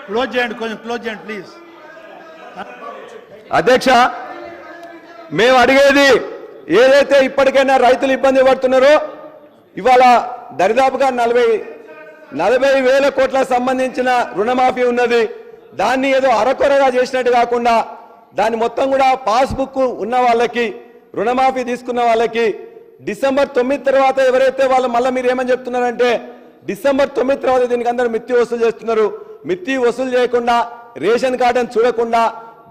Close చేయండి, కొంచెం close చేయండి ప్లీజ్. అధ్యక్ష, మేము అడిగేది ఏదైతే ఇప్పటికైనా రైతులు ఇబ్బంది పడుతున్నారో, ఇవాళ దరిదాపుగా 40,000 కోట్లకు సంబంధించిన రుణమాఫీ ఉన్నది. దాన్ని ఏదో అరకొరగా చేసినట్టు కాకుండా దాన్ని మొత్తం కూడా పాస్బుక్ ఉన్న వాళ్ళకి, రుణమాఫీ తీసుకున్న వాళ్ళకి డిసెంబర్ 9 తర్వాత ఎవరైతే వాళ్ళు మళ్ళీ మీరు ఏమని చెప్తున్నారంటే డిసెంబర్ 9 తర్వాత దీనికి అందరూ మిత్తి వసూలు చేస్తున్నారు. మిత్తి వసూలు చేయకుండా, రేషన్ కార్డును చూడకుండా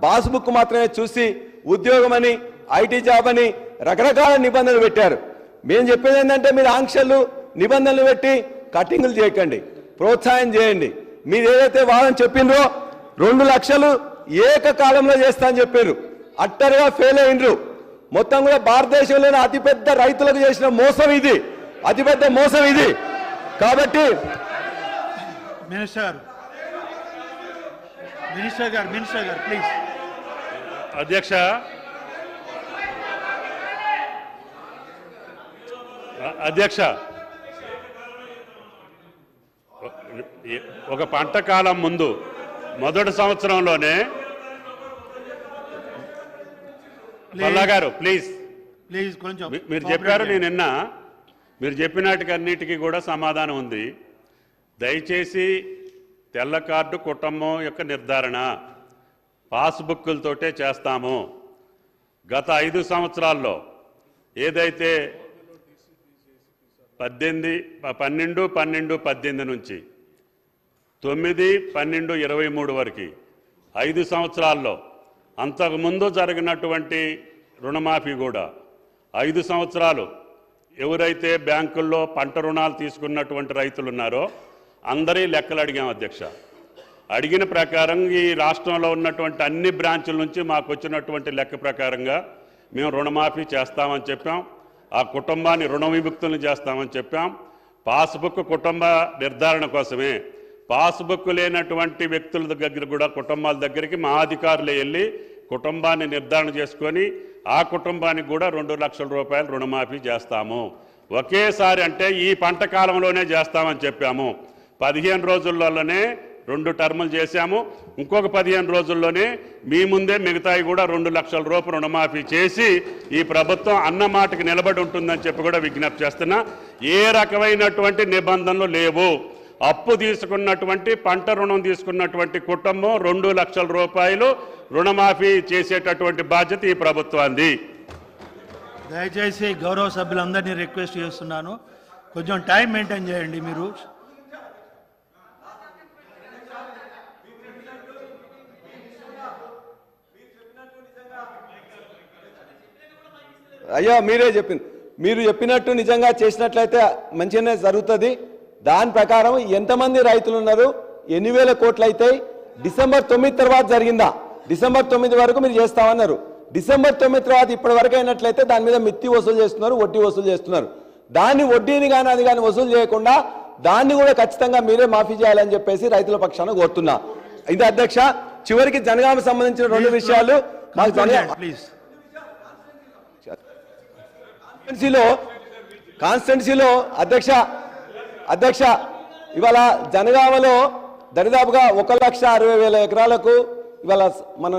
పాస్బుక్ మాత్రమే చూసి ఉద్యోగం అని, ఐటీ జాబ్ అని రకరకాల నిబంధనలు పెట్టారు. మేము చెప్పేది ఏంటంటే మీరు ఆంక్షలు, నిబంధనలు పెట్టి కటింగులు చేయకండి, ప్రోత్సాహం చేయండి. మీరు ఏదైతే వాదన చెప్పినరో 2 లక్షలు ఏకకాలంలో చేస్తా అని చెప్పారు, అట్టరుగా ఫెయిల్ అయినరు. మొత్తం కూడా భారతదేశంలోనే అతిపెద్ద రైతులకు చేసిన మోసం ఇది, అతిపెద్ద మోసం ఇది. కాబట్టి మినిస్టర్ గారు ప్లీజ్. అధ్యక్ష, ఒక పంట కాలం ముందు మొదటి సంవత్సరంలోనే పల్లా గారు ప్లీజ్ కొంచెం మీరు చెప్పారు, నేను నిన్న మీరు చెప్పినట్టుకన్నిటికీ కూడా సమాధానం ఉంది. దయచేసి తెల్ల కార్డు కుటుంబం యొక్క నిర్ధారణ పాస్బుక్కులతోటే చేస్తాము. గత 5 సంవత్సరాల్లో ఏదైతే 12-12-18 నుంచి 9-12-23 వరకు 5 సంవత్సరాల్లో అంతకుముందు జరిగినటువంటి రుణమాఫీ కూడా 5 సంవత్సరాలు ఎవరైతే బ్యాంకుల్లో పంట రుణాలు తీసుకున్నటువంటి రైతులు ఉన్నారో అందరి లెక్కలు అడిగాం అధ్యక్ష. అడిగిన ప్రకారం ఈ రాష్ట్రంలో ఉన్నటువంటి అన్ని బ్రాంచుల నుంచి మాకు వచ్చినటువంటి లెక్క ప్రకారంగా మేము రుణమాఫీ చేస్తామని చెప్పాం. ఆ కుటుంబాన్ని రుణ విముక్తులను చేస్తామని చెప్పాం. పాస్బుక్ కుటుంబ నిర్ధారణ కోసమే పాస్బుక్ లేనటువంటి వ్యక్తుల దగ్గర కూడా, కుటుంబాల దగ్గరికి మా అధికారులు వెళ్ళి కుటుంబాన్ని నిర్ధారణ చేసుకొని ఆ కుటుంబానికి కూడా 2 లక్షల రూపాయలు రుణమాఫీ చేస్తాము. ఒకేసారి అంటే ఈ పంట కాలంలోనే చేస్తామని చెప్పాము. 15 రోజుల్లోనే 2 టర్ములు చేశాము. ఇంకొక 15 రోజుల్లోనే మీ ముందే మిగతాయి కూడా 2 లక్షల రూపాయలు రుణమాఫీ చేసి ఈ ప్రభుత్వం అన్న మాటకి నిలబడి ఉంటుందని చెప్పి కూడా విజ్ఞప్తి చేస్తున్నా. ఏ రకమైనటువంటి నిబంధనలు లేవు. అప్పు తీసుకున్నటువంటి, పంట రుణం తీసుకున్నటువంటి కుటుంబం 2 లక్షల రూపాయలు రుణమాఫీ చేసేటటువంటి బాధ్యత ఈ ప్రభుత్వాన్ని. దయచేసి గౌరవ సభ్యులందరినీ రిక్వెస్ట్ చేస్తున్నాను, కొంచెం టైం మెయింటైన్ చేయండి మీరు. అయ్యా మీరు చెప్పినట్టు నిజంగా చేసినట్లయితే మంచిగానే జరుగుతుంది. దాని ప్రకారం ఎంతమంది రైతులు ఉన్నారు, ఎన్ని వేల కోట్లు అవుతాయి, డిసెంబర్ 9 తర్వాత జరిగిందా? డిసెంబర్ 9 వరకు మీరు చేస్తామన్నారు. డిసెంబర్ 9 తర్వాత ఇప్పటి వరకు అయినట్లయితే దాని మీద మిత్తి వసూలు చేస్తున్నారు, వడ్డీ వసూలు చేస్తున్నారు. దాన్ని వడ్డీని కానీ అది కానీ వసూలు చేయకుండా దాన్ని కూడా ఖచ్చితంగా మీరే మాఫీ చేయాలని చెప్పేసి రైతుల పక్షాన కోరుతున్నా. ఇది అధ్యక్ష, చివరికి జనగామ సంబంధించిన 2 విషయాలు మాకు కాన్స్టిట్యున్సీలో అధ్యక్ష ఇవాళ జనగామలో దరిదాపుగా 1,60,000 ఎకరాలకు ఇవాళ మన